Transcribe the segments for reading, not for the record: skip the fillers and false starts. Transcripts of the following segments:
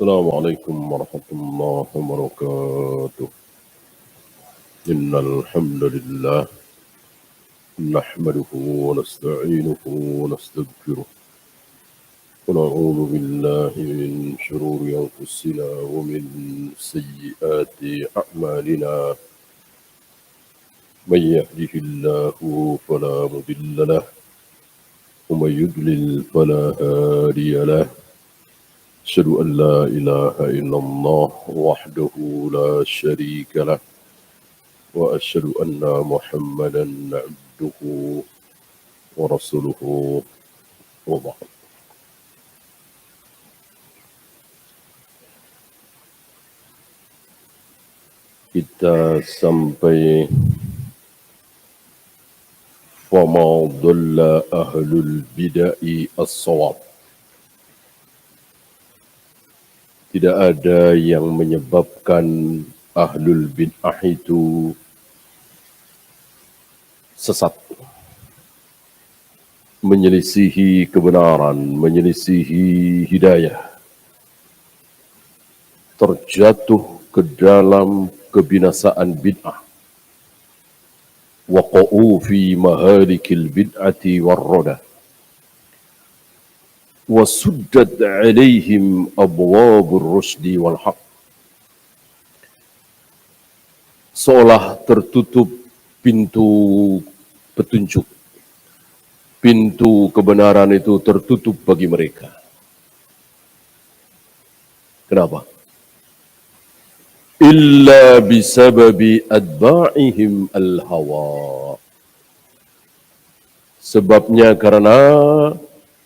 السلام عليكم ورحمة الله وبركاته. إن الحمد لله نحمده ونستعينه ونستغفره ونعوذ بالله من شرور أنفسنا ومن سيئات أعمالنا. من يهده الله فلا مضل له ومن يضلل فلا هادي له. أشهد أن لا إله إلا الله وحده لا شريك له وأشهد أن محمدا عبده ورسوله وبعد. Kita sampai fama dhalla ahlul bidai as-sawab. Tidak ada yang menyebabkan ahlul bid'ah itu sesat, menyelisihi kebenaran, menyelisihi hidayah, terjatuh ke dalam kebinasaan bid'ah. Waqa'u fi mahalikil bid'ati warroda. Wasuddat alaihim abwabur rusdi wal haq. Seolah tertutup pintu petunjuk, pintu kebenaran itu tertutup bagi mereka. Kenapa? Illa bisababi adba'ihim al-hawa. Sebabnya karena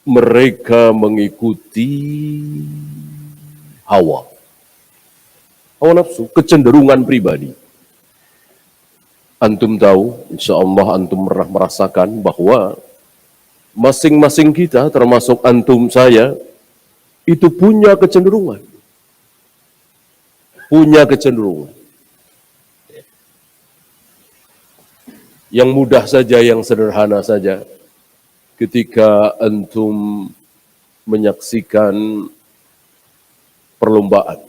mereka mengikuti hawa nafsu, kecenderungan pribadi. Antum tahu, insya Allah antum pernah merasakan bahwa masing-masing kita, termasuk antum saya, itu punya kecenderungan. Yang mudah saja, yang sederhana saja. Ketika antum menyaksikan perlombaan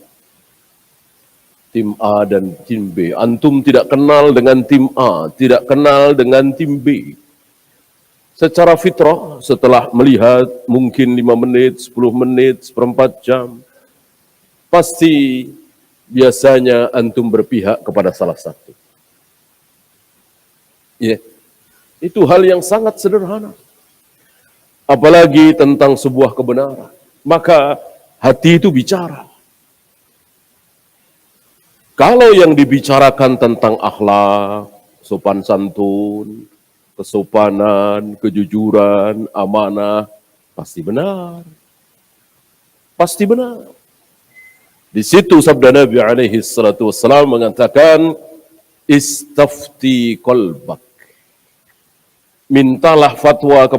tim A dan tim B, antum tidak kenal dengan tim A, tidak kenal dengan tim B. Secara fitrah, setelah melihat mungkin 5 menit, 10 menit, seperempat jam, pasti biasanya antum berpihak kepada salah satu. Itu hal yang sangat sederhana. Apalagi tentang sebuah kebenaran. Maka hati itu bicara. Kalau yang dibicarakan tentang akhlak, sopan santun, kesopanan, kejujuran, amanah, pasti benar. Pasti benar. Di situ sabda Nabi alaihi salatu wassalam mengatakan, istafti qalbak. Mintalah fatwa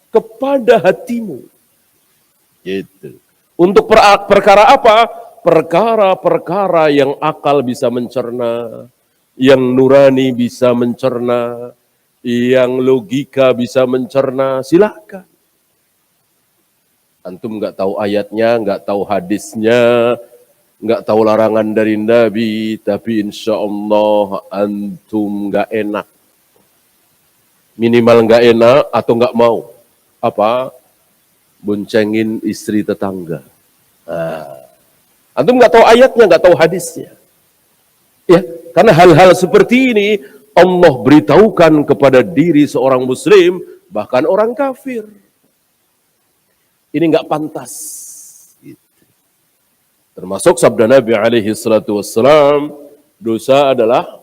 kepada hatimu. Gitu. Untuk perkara apa? Perkara-perkara yang akal bisa mencerna, yang nurani bisa mencerna, yang logika bisa mencerna, silakan. Antum nggak tahu ayatnya, nggak tahu hadisnya, nggak tahu larangan dari Nabi, tapi insya Allah antum nggak enak. Minimal nggak enak atau nggak mau. Apa? Boncengin istri tetangga. Antum nggak tahu ayatnya, nggak tahu hadisnya. Ya, karena hal-hal seperti ini Allah beritahukan kepada diri seorang muslim, bahkan orang kafir. Ini nggak pantas. Gitu. Termasuk sabda Nabi alaihi salatu wassalam, dosa adalah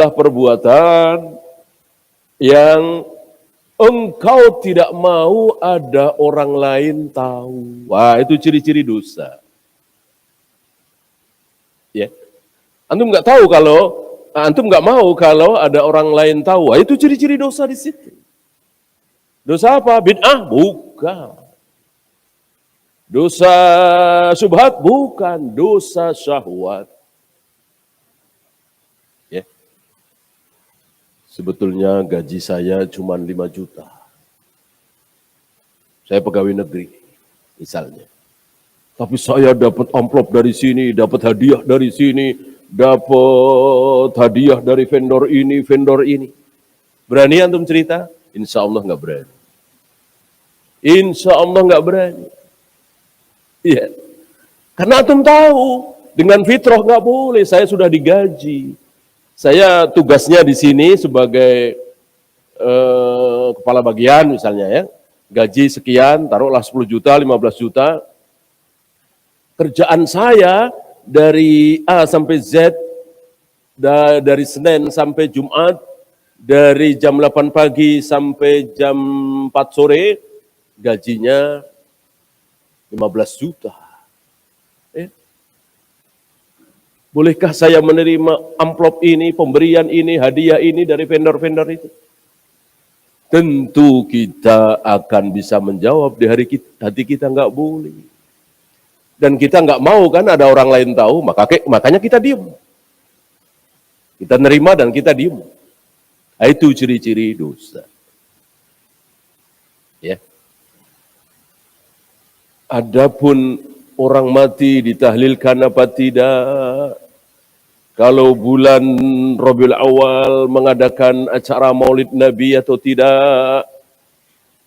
perbuatan yang engkau tidak mau ada orang lain tahu. Wah, itu ciri-ciri dosa. Ya. Antum nggak mau kalau ada orang lain tahu. Wah, itu ciri-ciri dosa di situ. Dosa apa? Bid'ah? Bukan. Dosa syubhat? Bukan. Dosa syahwat. Sebetulnya gaji saya cuma 5 juta. Saya pegawai negeri, misalnya. Tapi saya dapat amplop dari sini, dapat hadiah dari sini, dapat hadiah dari vendor ini, vendor ini. Berani antum cerita? Insya Allah nggak berani. Insya Allah nggak berani. Iya. Karena antum tahu, dengan fitrah nggak boleh, saya sudah digaji. Saya tugasnya di sini sebagai kepala bagian misalnya ya. Gaji sekian, taruhlah 10 juta, 15 juta. Kerjaan saya dari A sampai Z, dari Senin sampai Jumat, dari jam 8 pagi sampai jam 4 sore, gajinya 15 juta. Bolehkah saya menerima amplop ini, pemberian ini, hadiah ini dari vendor-vendor itu? Tentu kita akan bisa menjawab di hati kita nggak boleh. Dan kita nggak mau kan ada orang lain tahu, makanya kita diem. Kita nerima dan kita diem. Itu ciri-ciri dosa. Ya. Adapun orang mati ditahlilkan apa tidak? Kalau bulan Rabiul Awal mengadakan acara Maulid Nabi atau tidak?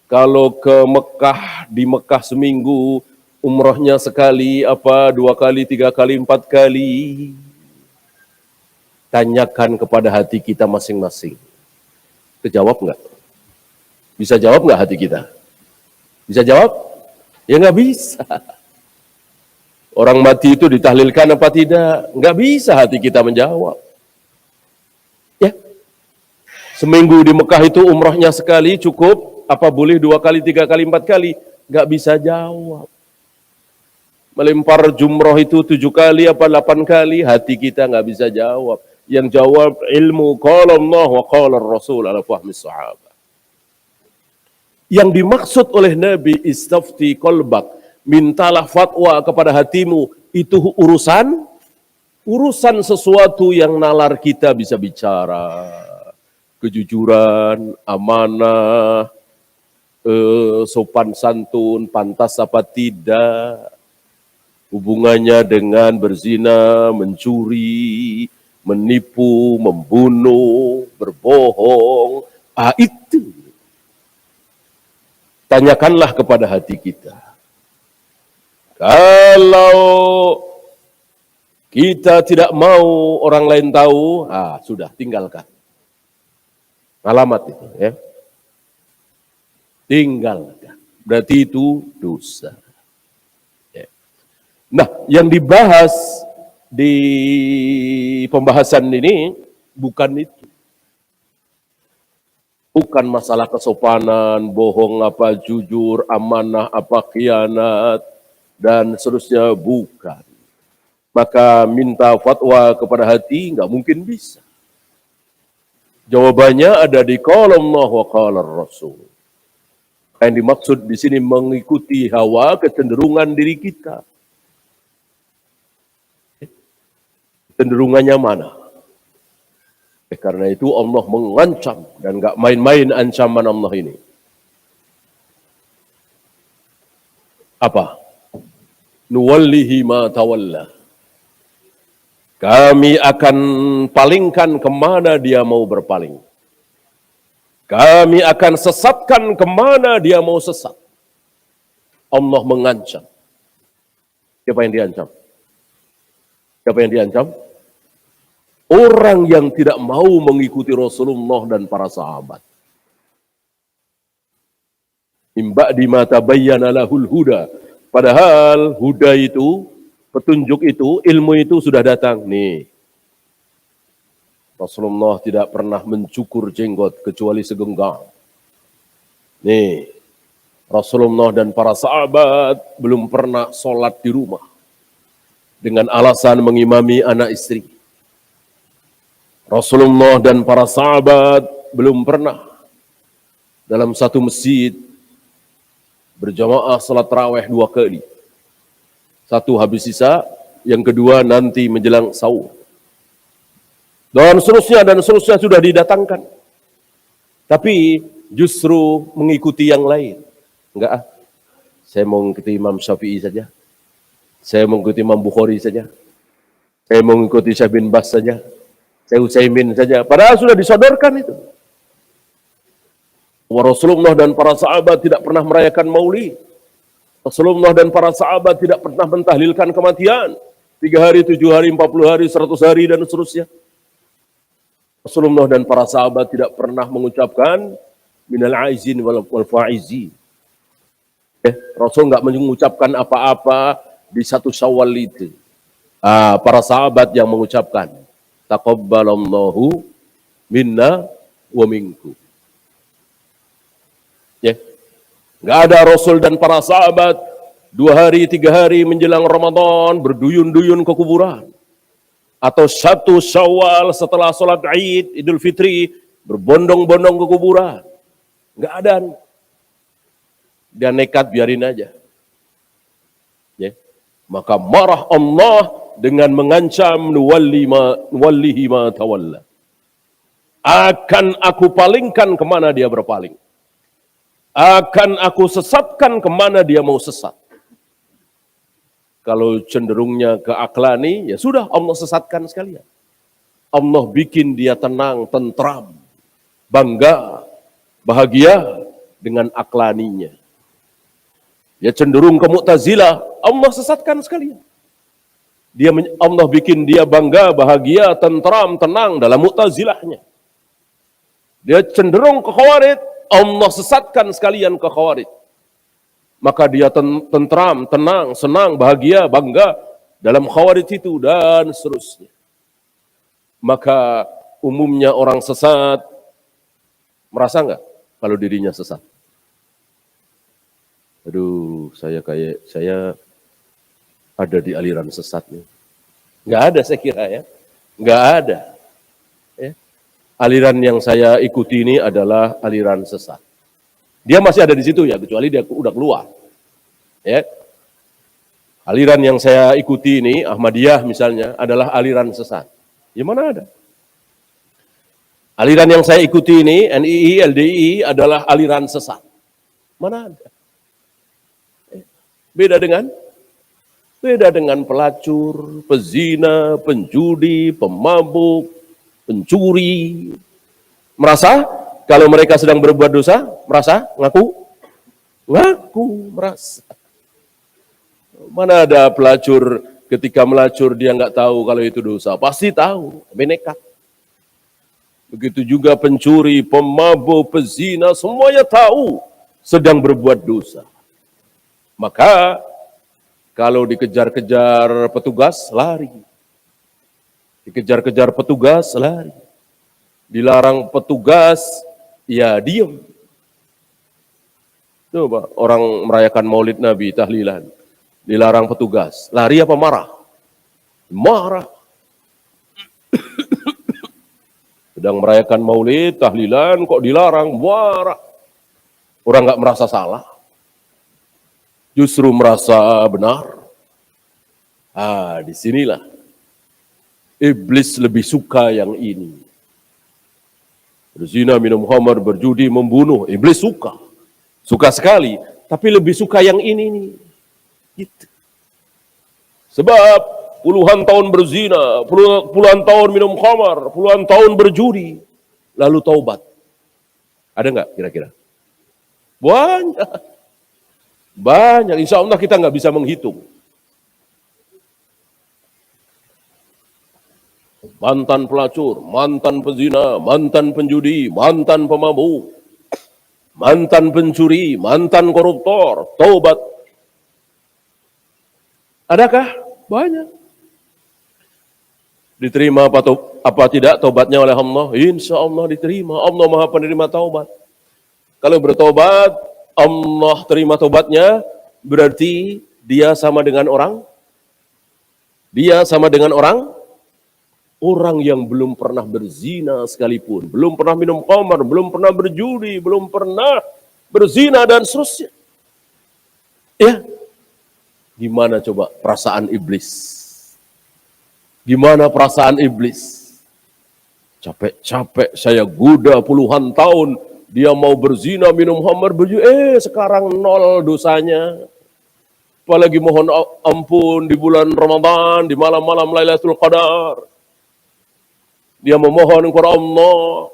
Kalau ke Mekah, di Mekah seminggu, umrohnya sekali, apa 2 kali, 3 kali, 4 kali? Tanyakan kepada hati kita masing-masing. Kejawab nggak? Bisa jawab nggak hati kita? Bisa jawab? Ya nggak bisa. Orang mati itu ditahlilkan apa tidak? Nggak bisa hati kita menjawab. Ya. Seminggu di Mekah itu umrohnya sekali cukup, apa boleh 2 kali, 3 kali, 4 kali? Nggak bisa jawab. Melempar jumroh itu 7 kali, apa 8 kali? Hati kita nggak bisa jawab. Yang jawab ilmu qala Allah wa qala Rasul ala fahmi sahabat. Yang dimaksud oleh Nabi istafti qalbak, mintalah fatwa kepada hatimu, itu urusan sesuatu yang nalar kita bisa bicara. Kejujuran, amanah, sopan santun, pantas apa tidak, hubungannya dengan berzina, mencuri, menipu, membunuh, berbohong. Itu. Tanyakanlah kepada hati kita. Kalau kita tidak mau orang lain tahu, sudah tinggalkan. Alamat itu ya. Tinggalkan. Berarti itu dosa. Ya. Nah, yang dibahas di pembahasan ini bukan itu. Bukan masalah kesopanan, bohong apa, jujur, amanah apa, khianat, dan seterusnya, bukan. Maka minta fatwa kepada hati nggak mungkin bisa. Jawabannya ada di qala Allah wa qala Rasul. Yang dimaksud di sini mengikuti hawa, kecenderungan diri kita. Cenderungannya mana? Karena itu Allah mengancam dan nggak main-main ancaman Allah ini. Apa? Nuwallihi ma tawalla. Kami akan palingkan kemana dia mau berpaling. Kami akan sesatkan kemana dia mau sesat. Allah mengancam. Siapa yang diancam? Siapa yang diancam? Orang yang tidak mau mengikuti Rasulullah dan para sahabat. Imba di mata bayyana lahul huda. Padahal huda itu, petunjuk itu, ilmu itu sudah datang. Nih, Rasulullah tidak pernah mencukur jenggot kecuali segenggam. Nih, Rasulullah dan para sahabat belum pernah sholat di rumah dengan alasan mengimami anak istri. Rasulullah dan para sahabat belum pernah dalam satu masjid berjamaah salat tarawih 2 kali. Satu habis isya, yang kedua nanti menjelang sahur. Dan seterusnya sudah didatangkan. Tapi justru mengikuti yang lain. Enggak, saya mau mengikuti Imam Syafi'i saja. Saya mau mengikuti Imam Bukhari saja. Saya mau mengikuti Syekh bin Bas saja. Saya Utsaimin saja. Padahal sudah disodorkan itu. Rasulullah dan para sahabat tidak pernah merayakan maulid. Rasulullah dan para sahabat tidak pernah mentahlilkan kematian. 3 hari, 7 hari, 40 hari, 100 hari, dan seterusnya. Rasulullah dan para sahabat tidak pernah mengucapkan minal aizin wal faizin. Rasul nggak mengucapkan apa-apa di 1 Syawal itu. Para sahabat yang mengucapkan taqabbalallahu minna wa minkum. Nggak ada Rasul dan para sahabat 2 hari, 3 hari menjelang Ramadan berduyun-duyun ke kuburan. Atau 1 Syawal setelah sholat Id, Idul Fitri, berbondong-bondong ke kuburan. Nggak ada. Dia nekat, biarin aja. Maka marah Allah dengan mengancam nuwallihi ma tawalla. Akan aku palingkan kemana dia berpaling. Akan aku sesatkan kemana dia mau sesat. Kalau cenderungnya ke aklani, ya sudah Allah sesatkan sekalian. Allah bikin dia tenang, tentram, bangga, bahagia dengan aklaninya. Ya cenderung ke Mu'tazilah, Allah sesatkan sekalian. Allah bikin dia bangga, bahagia, tentram, tenang dalam Mu'tazilahnya. Dia cenderung ke Khawarij, Allah sesatkan sekalian ke Khawarij. Maka dia tentram, tenang, senang, bahagia, bangga dalam Khawarij itu dan seterusnya. Maka umumnya orang sesat merasa enggak kalau dirinya sesat? Aduh, saya ada di aliran sesat nih. Enggak ada saya kira ya. Enggak ada. Ya. Aliran yang saya ikuti ini adalah aliran sesat. Dia masih ada di situ ya, kecuali dia udah keluar. Ya. Aliran yang saya ikuti ini, Ahmadiyah misalnya, adalah aliran sesat. Ya mana ada? Aliran yang saya ikuti ini, NII, LDI, adalah aliran sesat. Mana ada? Beda dengan pelacur, pezina, penjudi, pemabuk, pencuri. Merasa kalau mereka sedang berbuat dosa, merasa ngaku merasa. Mana ada pelacur ketika melacur dia nggak tahu kalau itu dosa, pasti tahu, tapi nekat. Begitu juga pencuri, pemabuk, pezina, semuanya tahu sedang berbuat dosa. Maka kalau dikejar-kejar petugas, lari. Dikejar-kejar petugas, lari. Dilarang petugas, ya diem. Coba orang merayakan Maulid Nabi, tahlilan. Dilarang petugas, lari apa marah? Marah. Sedang merayakan Maulid, tahlilan, kok dilarang, marah. Orang nggak merasa salah. Justru merasa benar. Disinilah iblis lebih suka yang ini. Berzina, minum khamar, berjudi, membunuh. Iblis suka sekali. Tapi lebih suka yang ini nih. Gitu. Sebab puluhan tahun berzina, puluhan tahun minum khamar, puluhan tahun berjudi, lalu taubat. Ada nggak kira-kira? Banyak, insya Allah kita nggak bisa menghitung. Mantan pelacur, mantan pezina, mantan penjudi, mantan pemabuk, mantan pencuri, mantan koruptor, taubat. Adakah? Banyak. Diterima apa tidak taubatnya oleh Allah? Insya Allah diterima. Allah Maha Penerima taubat. Kalau bertobat, Allah terima tobatnya, berarti dia sama dengan orang yang belum pernah berzina sekalipun, belum pernah minum khamar, belum pernah berjudi, belum pernah berzina dan seterusnya. Ya, gimana coba perasaan iblis? Gimana perasaan iblis? Capek-capek saya goda puluhan tahun Dia mau berzina, minum khamr, sekarang nol dosanya. Apalagi mohon ampun di bulan Ramadan, di malam-malam Lailatul Qadar. Dia memohon kepada Allah,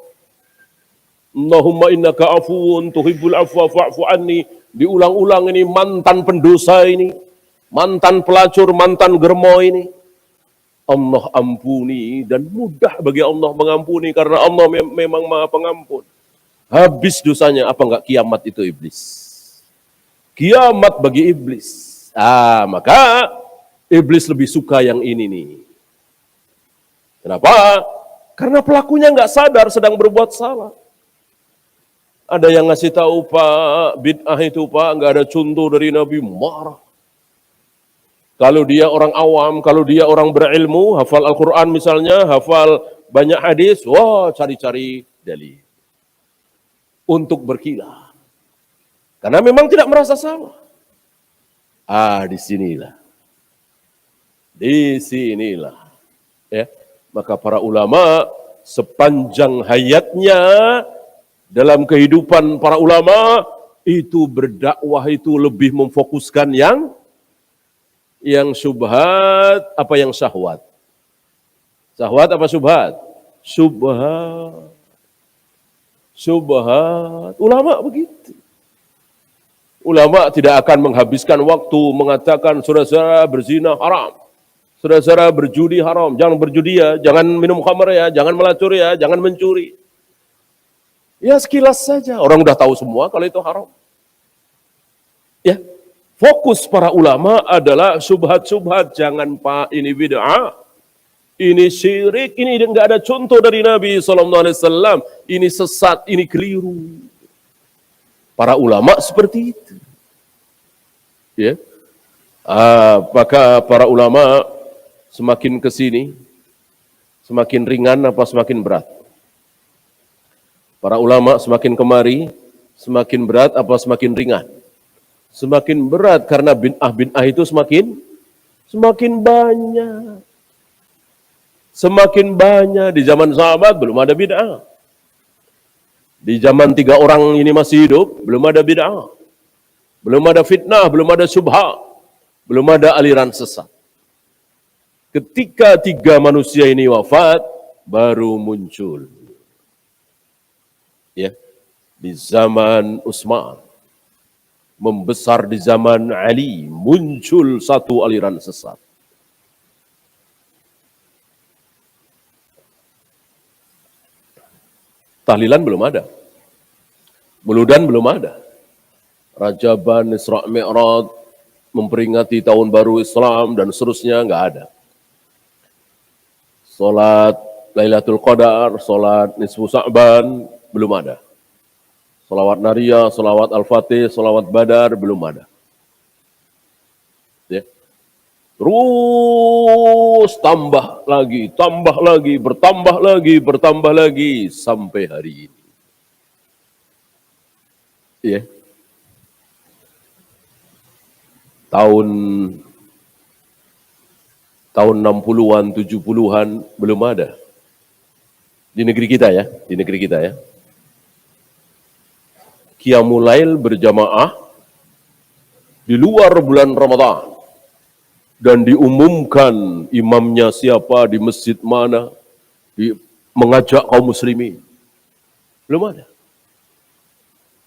Allahumma innaka afuun tuhibbul afwa fa'fu anni. Diulang-ulang ini mantan pendosa ini, mantan pelacur, mantan germo ini. Allah ampuni, dan mudah bagi Allah mengampuni karena Allah memang Maha Pengampun. Habis dosanya, apa enggak kiamat itu iblis? Kiamat bagi iblis. Maka iblis lebih suka yang ini nih. Kenapa? Karena pelakunya enggak sadar sedang berbuat salah. Ada yang ngasih tahu, Pak, bid'ah itu Pak, enggak ada contoh dari Nabi, marah. Kalau dia orang awam, kalau dia orang berilmu, hafal Al-Quran misalnya, hafal banyak hadis, cari-cari dalil untuk berkilah. Karena memang tidak merasa salah. Disinilah. Ya. Maka para ulama sepanjang hayatnya, dalam kehidupan para ulama, itu berdakwah itu lebih memfokuskan yang syubhat apa yang syahwat? Syahwat apa syubhat? Syubhat. Ulama begitu. Ulama tidak akan menghabiskan waktu mengatakan saudara-saudara berzina haram, saudara-saudara berjudi haram, jangan berjudi ya, jangan minum khamr ya, jangan melacur ya, jangan mencuri. Ya sekilas saja, orang udah tahu semua kalau itu haram. Ya, fokus para ulama adalah subhat-subhat, jangan Pak ini bid'ah, ini syirik, ini enggak ada contoh dari Nabi SAW, ini sesat, ini keliru. Para ulama seperti itu. Ya. Maka para ulama semakin ke sini, semakin ringan apa semakin berat? Para ulama semakin kemari, semakin berat apa semakin ringan? Semakin berat karena bid'ah itu semakin banyak. Semakin banyak. Di zaman sahabat belum ada bid'ah. Di zaman 3 orang ini masih hidup, belum ada bid'ah. Belum ada fitnah, belum ada syubhat, belum ada aliran sesat. Ketika 3 manusia ini wafat, baru muncul. Ya, di zaman Utsman, membesar di zaman Ali, muncul satu aliran sesat. Tahlilan belum ada. Muludan belum ada. Rajaban, Isra Mi'raj, memperingati tahun baru Islam, dan seterusnya enggak ada. Salat Lailatul Qadar, salat Nisfu Sa'ban, belum ada. Salawat Nariyah, salawat Al-Fatih, salawat Badar, belum ada. Ya. Terus tambah lagi, bertambah lagi, sampai hari ini. Ya. Tahun 60-an, 70-an belum ada. Di negeri kita ya. Qiyamul Lail berjamaah di luar bulan Ramadan. Dan diumumkan imamnya siapa, di masjid mana, mengajak kaum muslimin. Belum ada.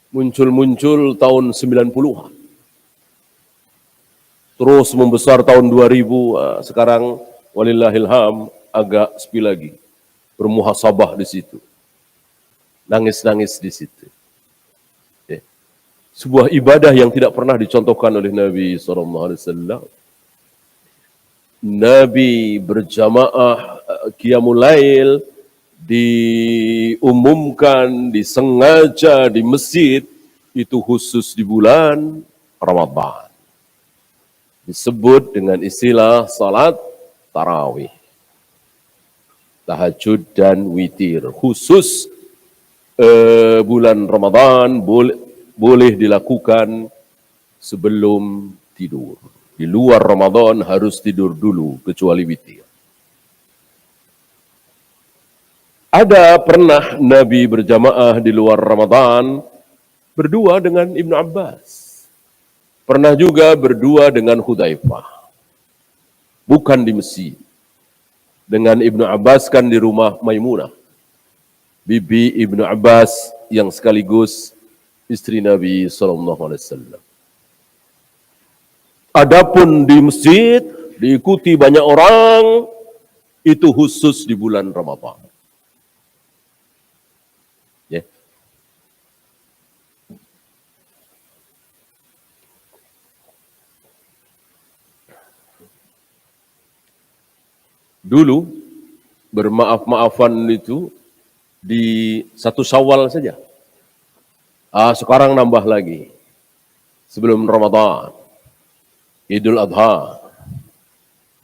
Muncul tahun 90-an. Terus membesar tahun 2000, sekarang walillahilham agak sepi lagi. Bermuhasabah di situ. Nangis-nangis di situ. Ya. Sebuah ibadah yang tidak pernah dicontohkan oleh Nabi SAW. Nabi berjamaah Qiyamul Lail diumumkan, disengaja di masjid, itu khusus di bulan Ramadan. Disebut dengan istilah salat tarawih, tahajud dan witir. Khusus bulan Ramadan boleh dilakukan sebelum tidur. Di luar Ramadan harus tidur dulu, kecuali witir. Ada pernah Nabi berjamaah di luar Ramadan berdua dengan Ibnu Abbas. Pernah juga berdua dengan Hudzaifah. Bukan di masjid. Dengan Ibnu Abbas kan di rumah Maimunah. Bibi Ibnu Abbas yang sekaligus istri Nabi SAW. Adapun di masjid diikuti banyak orang, itu khusus di bulan Ramadan. Ya. Dulu bermaaf-maafan itu di 1 Syawal saja. Sekarang nambah lagi. Sebelum Ramadan, Idul Adha,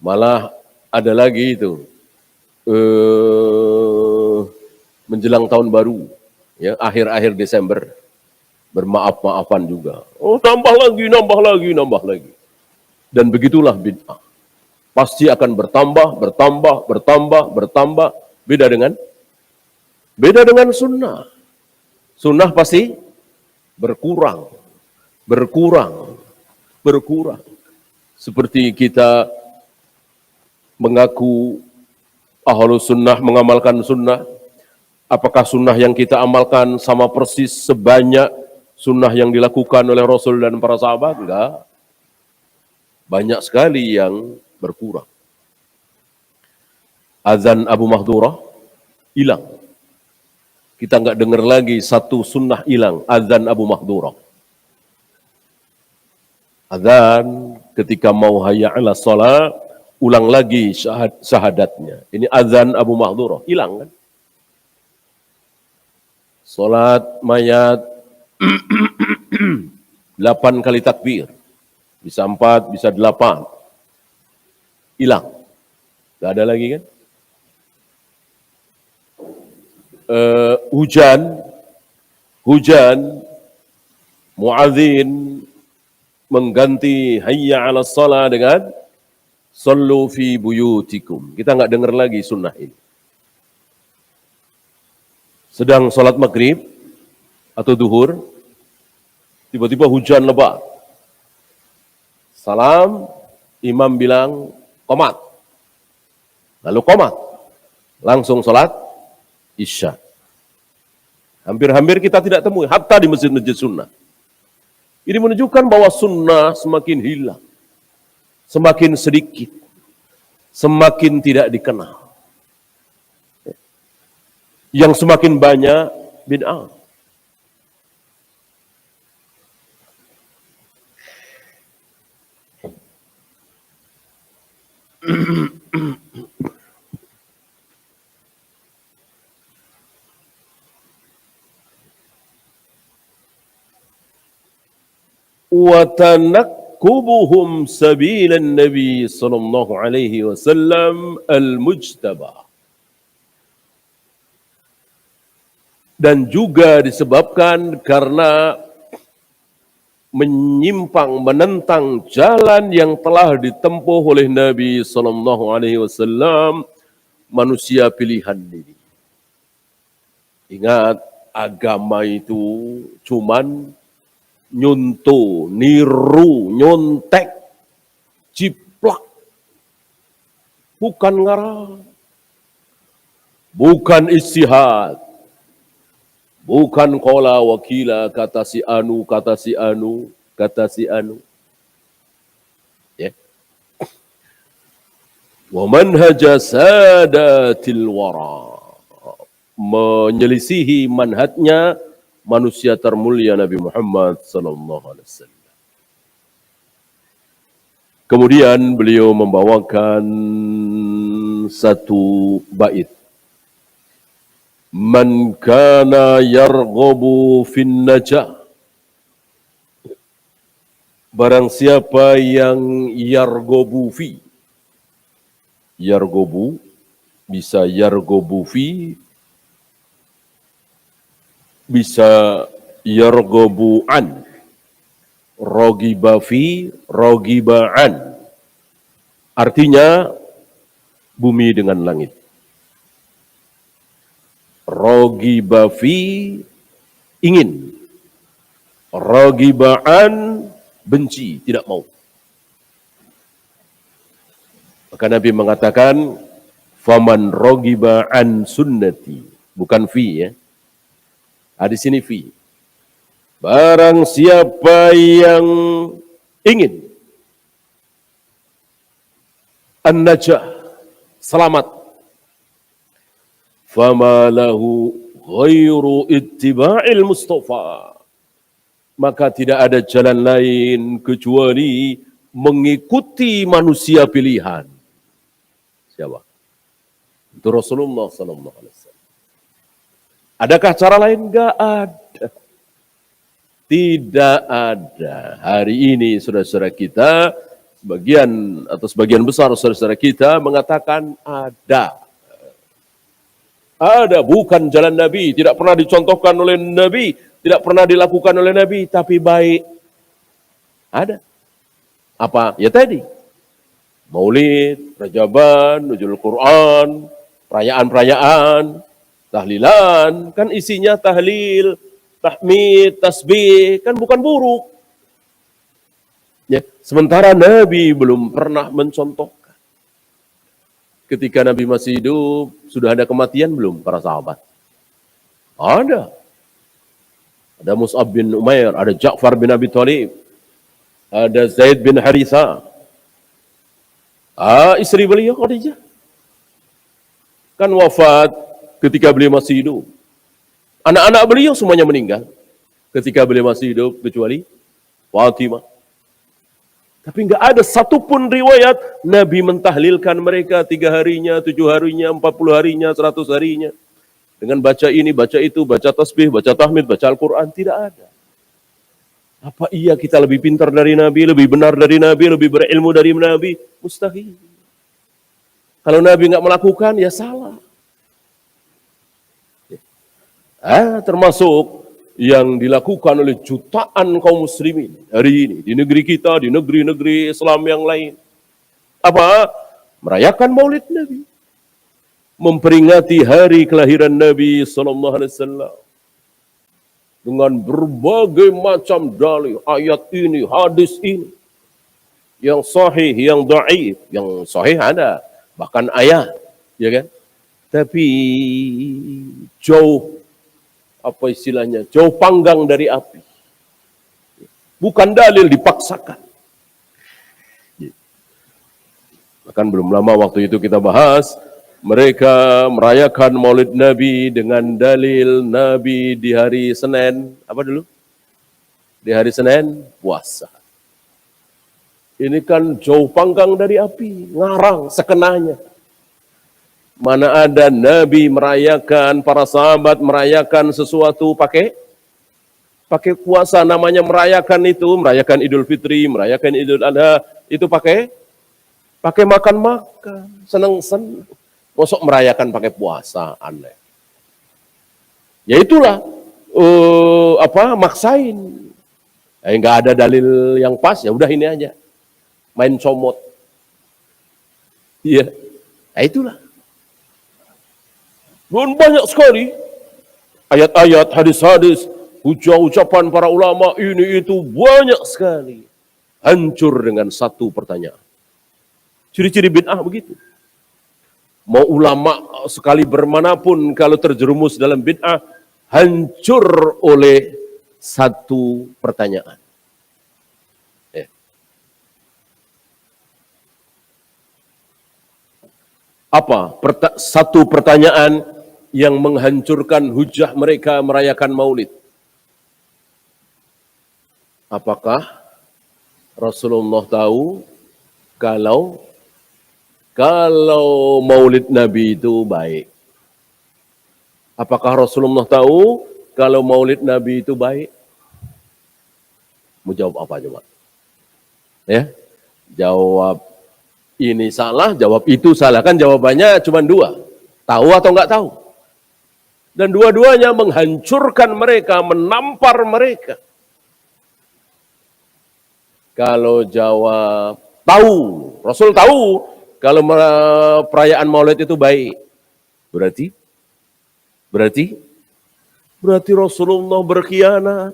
malah ada lagi itu menjelang tahun baru, ya, akhir-akhir Desember, bermaaf-maafan juga. Nambah lagi. Dan begitulah bid'ah. Pasti akan bertambah. Beda dengan sunnah. Sunnah pasti berkurang. Seperti kita mengaku ahlus sunnah, mengamalkan sunnah. Apakah sunnah yang kita amalkan sama persis sebanyak sunnah yang dilakukan oleh Rasul dan para sahabat? Enggak. Banyak sekali yang berkurang. Azan Abu Mahdurah hilang. Kita enggak dengar lagi satu sunnah hilang, azan Abu Mahdurah. Azan ketika mau hayya 'ala shalah, ulang lagi syahadatnya. Ini azan Abu Mahdurah, hilang kan? Salat mayat 8 kali takbir. Bisa 4, bisa 8. Hilang. Tidak ada lagi kan? Hujan, muadzin mengganti hayya 'ala shalah dengan sallu fi buyutikum. Kita enggak dengar lagi sunnah ini. Sedang sholat maghrib atau duhur, tiba-tiba hujan lebat. Salam, imam bilang qomat. Lalu qomat. Langsung sholat isya. Hampir-hampir kita tidak temui, hatta di masjid-masjid sunnah. Ini menunjukkan bahwa sunnah semakin hilang. Semakin sedikit. Semakin tidak dikenal. Yang semakin banyak bid'ah. Wa tanakkubuhum sabilan Nabi sallallahu alaihi wasallam al-mujtaba. Dan juga disebabkan karena menyimpang, menentang jalan yang telah ditempuh oleh Nabi sallallahu alaihi wasallam, manusia pilihan ini. Ingat, agama itu cuman nyuntuh, niru, nyontek, ciplak. Bukan ngarah. Bukan istihad. Bukan qala wakila, kata si anu. Ya. Wa manhaja sadatil wara. Menyelisihi manhajnya manusia termulia Nabi Muhammad sallallahu alaihi wasallam. Kemudian beliau membawakan satu bait. Man kana yarghabu fin najah. Barang siapa yang yarghabu fi. Yarghabu bisa yarghabu fi, bisa yarghabu an. Raghiba fi, raghiba an. Artinya bumi dengan langit. Rogiba fi, ingin. Rogibaan, benci, tidak mau. Maka Nabi mengatakan, faman rogiba an sunnati. Bukan fi ya. Di sini fi. Barang siapa yang ingin an-najah, selamat, fama lahu ghairu ittiba'il Mustafa, maka tidak ada jalan lain kecuali mengikuti manusia pilihan. Siapa? Itu Rasulullah SAW. Adakah cara lain? Enggak ada. Tidak ada. Hari ini saudara-saudara kita, sebagian besar saudara-saudara kita mengatakan ada. Ada, bukan jalan Nabi, tidak pernah dicontohkan oleh Nabi, tidak pernah dilakukan oleh Nabi, tapi baik. Ada. Apa? Ya tadi. Maulid, Rajaban, Nuzul Quran, perayaan-perayaan, tahlilan, kan isinya tahlil, tahmid, tasbih, kan bukan buruk. Ya, sementara Nabi belum pernah mencontohkan. Ketika Nabi masih hidup, sudah ada kematian belum para sahabat? Ada. Ada Mus'ab bin Umair, ada Ja'far bin Abi Thalib, ada Zaid bin Haritha. Istri beliau Khadijah kan wafat ketika beliau masih hidup. Anak-anak beliau semuanya meninggal ketika beliau masih hidup, kecuali Fatimah. Tapi nggak ada satupun riwayat Nabi mentahlilkan mereka 3 harinya, 7 harinya, 40 harinya, 100 harinya. Dengan baca ini, baca itu, baca tasbih, baca tahmid, baca Al-Quran. Tidak ada. Apa iya kita lebih pintar dari Nabi, lebih benar dari Nabi, lebih berilmu dari Nabi? Mustahil. Kalau Nabi nggak melakukan, ya salah. Termasuk yang dilakukan oleh jutaan kaum muslimin hari ini di negeri kita, di negeri-negeri Islam yang lain. Apa? Merayakan Maulid Nabi, memperingati hari kelahiran Nabi Sallallahu Alaihi Wasallam dengan berbagai macam dalil, ayat ini, hadis ini, yang sahih, yang dhaif. Yang sahih ada, bahkan ayat, ya kan? Tapi jauh, apa istilahnya, jauh panggang dari api. Bukan dalil, dipaksakan. Bahkan belum lama waktu itu kita bahas, mereka merayakan Maulid Nabi dengan dalil Nabi di hari Senin, apa dulu? Di hari Senin, puasa. Ini kan jauh panggang dari api, ngarang sekenanya. Mana ada Nabi merayakan, para sahabat merayakan sesuatu pakai puasa. Namanya merayakan itu, merayakan Idul Fitri, merayakan Idul Adha, itu pakai makan-makan, senang-senang. Mosok merayakan pakai puasa, aneh. Ya itulah, maksain. Nggak ada dalil yang pas, ya udah ini aja. Main comot. Iya, itulah. Dan banyak sekali ayat-ayat, hadis-hadis, ucapan para ulama ini itu banyak sekali. Hancur dengan satu pertanyaan. Ciri-ciri bid'ah begitu. Mau ulama sekali bermanapun kalau terjerumus dalam bid'ah, hancur oleh satu pertanyaan. Apa? Satu pertanyaan yang menghancurkan hujah mereka merayakan Maulid. Apakah Rasulullah tahu kalau Maulid Nabi itu baik? Apakah Rasulullah tahu kalau Maulid Nabi itu baik? Mau jawab apa coba? Ya, jawab ini salah, jawab itu salah. Kan jawabannya cuma 2. Tahu atau enggak tahu. Dan dua-duanya menghancurkan mereka, menampar mereka. Kalau jawab tahu, Rasul tahu kalau perayaan Maulid itu baik. Berarti Berarti Rasulullah berkhianat,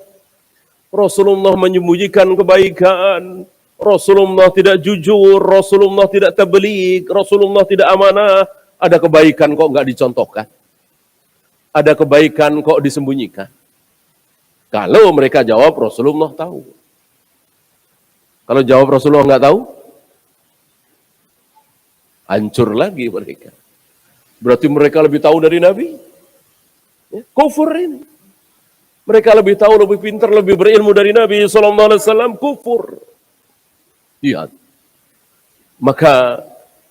Rasulullah menyembunyikan kebaikan, Rasulullah tidak jujur, Rasulullah tidak tabligh, Rasulullah tidak amanah. Ada kebaikan kok nggak dicontohkan? Ada kebaikan kok disembunyikan? Kalau mereka jawab Rasulullah tahu. Kalau jawab Rasulullah nggak tahu, hancur lagi mereka. Berarti mereka lebih tahu dari Nabi? Ya, kufur ini. Mereka lebih tahu, lebih pintar, lebih berilmu dari Nabi SAW, kufur. Lihat. Maka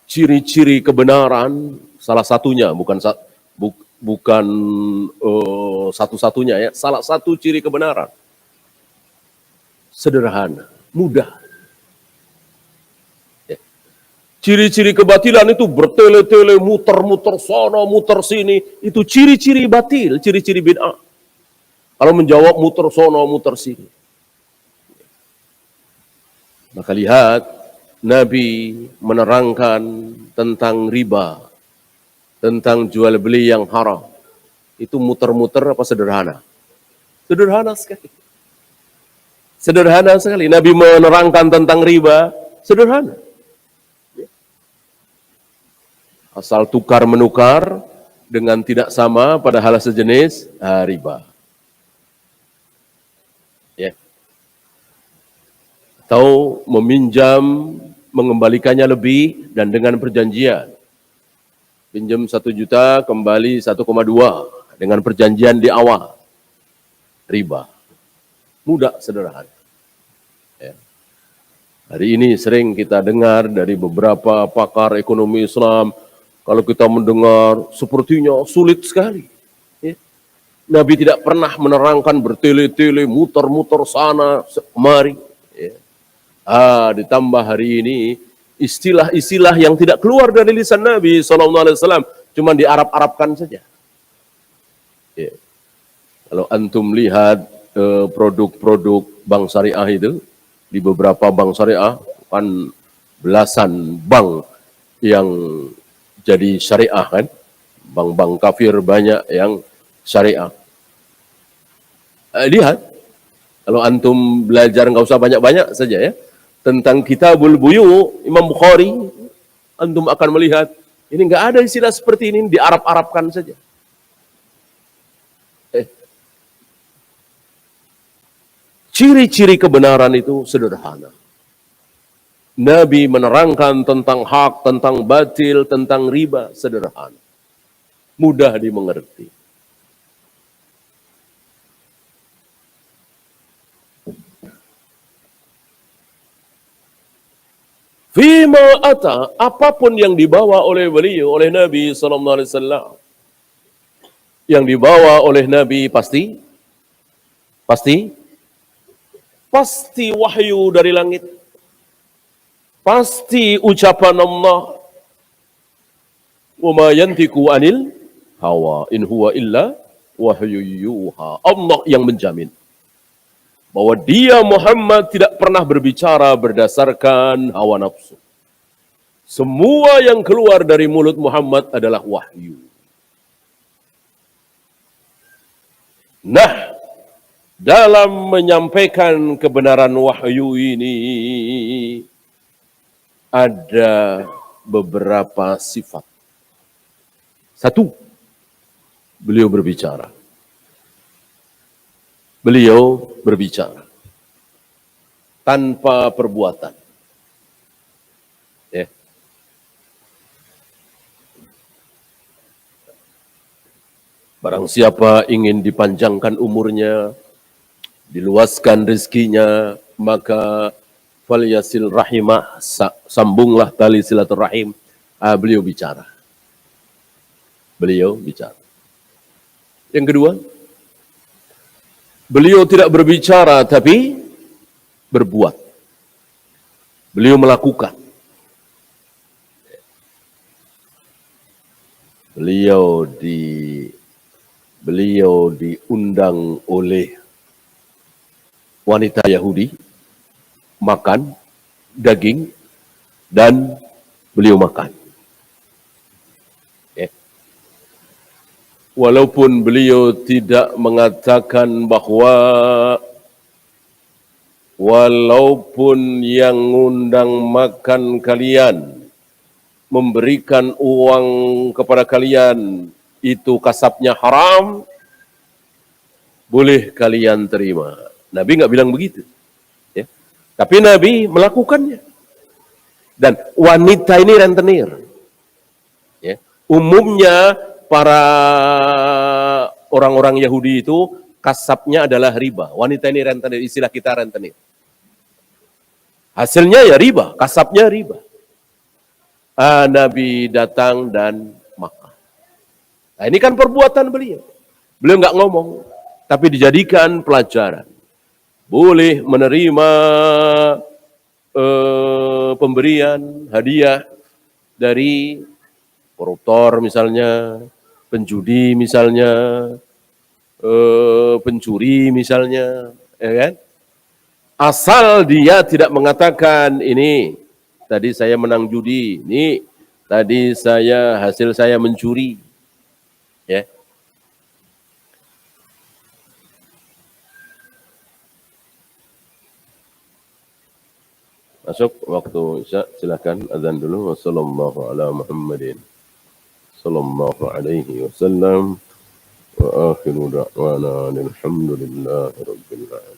ciri-ciri kebenaran, salah satunya, bukan satu-satunya ya, salah satu ciri kebenaran. Sederhana, mudah. Ya. Ciri-ciri kebatilan itu bertele-tele, muter-muter sono, muter sini. Itu ciri-ciri batil, ciri-ciri bid'ah. Kalau menjawab muter sono, muter sini. Maka lihat, Nabi menerangkan tentang riba, tentang jual beli yang haram. Itu muter-muter apa sederhana? Sederhana sekali. Sederhana sekali. Nabi menerangkan tentang riba, sederhana. Asal tukar menukar dengan tidak sama pada hal sejenis, riba. Ya. Atau meminjam, mengembalikannya lebih dan dengan perjanjian. Pinjam 1 juta, kembali 1,2 dengan perjanjian di awal. Riba. Mudah, sederhana. Ya. Hari ini sering kita dengar dari beberapa pakar ekonomi Islam, kalau kita mendengar sepertinya sulit sekali. Ya. Nabi tidak pernah menerangkan bertele-tele, muter-muter sana, kemari. Ya. Ditambah hari ini, istilah-istilah yang tidak keluar dari lisan Nabi SAW, cuma diarab-arabkan saja. Ya. Kalau antum lihat produk-produk bank syariah itu, di beberapa bank syariah, kan belasan bank yang jadi syariah kan, bank-bank kafir banyak yang syariah. Lihat, kalau antum belajar nggak usah banyak-banyak saja ya, tentang Kitabul Buyu, Imam Bukhari, antum akan melihat, ini nggak ada istilah seperti ini, diarab-arabkan saja. Ciri-ciri kebenaran itu sederhana. Nabi menerangkan tentang hak, tentang batil, tentang riba, sederhana. Mudah dimengerti. Fima ata, apapun yang dibawa oleh beliau, oleh Nabi SAW, yang dibawa oleh Nabi pasti wahyu dari langit, pasti ucapan Allah. Wa ma yantiqu anil hawa in huwa illa wahyu yuha. Allah yang menjamin bahwa dia Muhammad tidak pernah berbicara berdasarkan hawa nafsu. Semua yang keluar dari mulut Muhammad adalah wahyu. Nah, dalam menyampaikan kebenaran wahyu ini ada beberapa sifat. Satu, beliau berbicara. Beliau berbicara tanpa perbuatan. Ya. Barang siapa ingin dipanjangkan umurnya, diluaskan rezekinya, maka falyasil rahimah, sambunglah tali silaturahim. Beliau bicara. Beliau bicara. Yang kedua, beliau tidak berbicara tapi berbuat. Beliau melakukan. Beliau diundang oleh wanita Yahudi makan daging dan beliau makan. walaupun beliau tidak mengatakan bahwa walaupun yang ngundang makan kalian, memberikan uang kepada kalian, itu kasabnya haram, boleh kalian terima. Nabi nggak bilang begitu. Ya. Tapi Nabi melakukannya. Dan wanita ini rentenir. Ya. Umumnya para orang-orang Yahudi itu kasabnya adalah riba. Wanita ini rentenir, istilah kita rentenir. Hasilnya ya riba, kasabnya riba. Nabi datang dan makan. Nah, ini kan perbuatan beliau. Beliau nggak ngomong, tapi dijadikan pelajaran. Boleh menerima pemberian hadiah dari koruptor misalnya, penjudi misalnya, pencuri misalnya, ya kan? Asal dia tidak mengatakan ini tadi saya menang judi, ini tadi hasil saya mencuri, ya. Masuk waktu Isya, silakan azan dulu. Wassallallahu ala Muhammadin sallallahu alaihi wasallam wa akhiru da'wana alhamdulillahi rabbil alamin.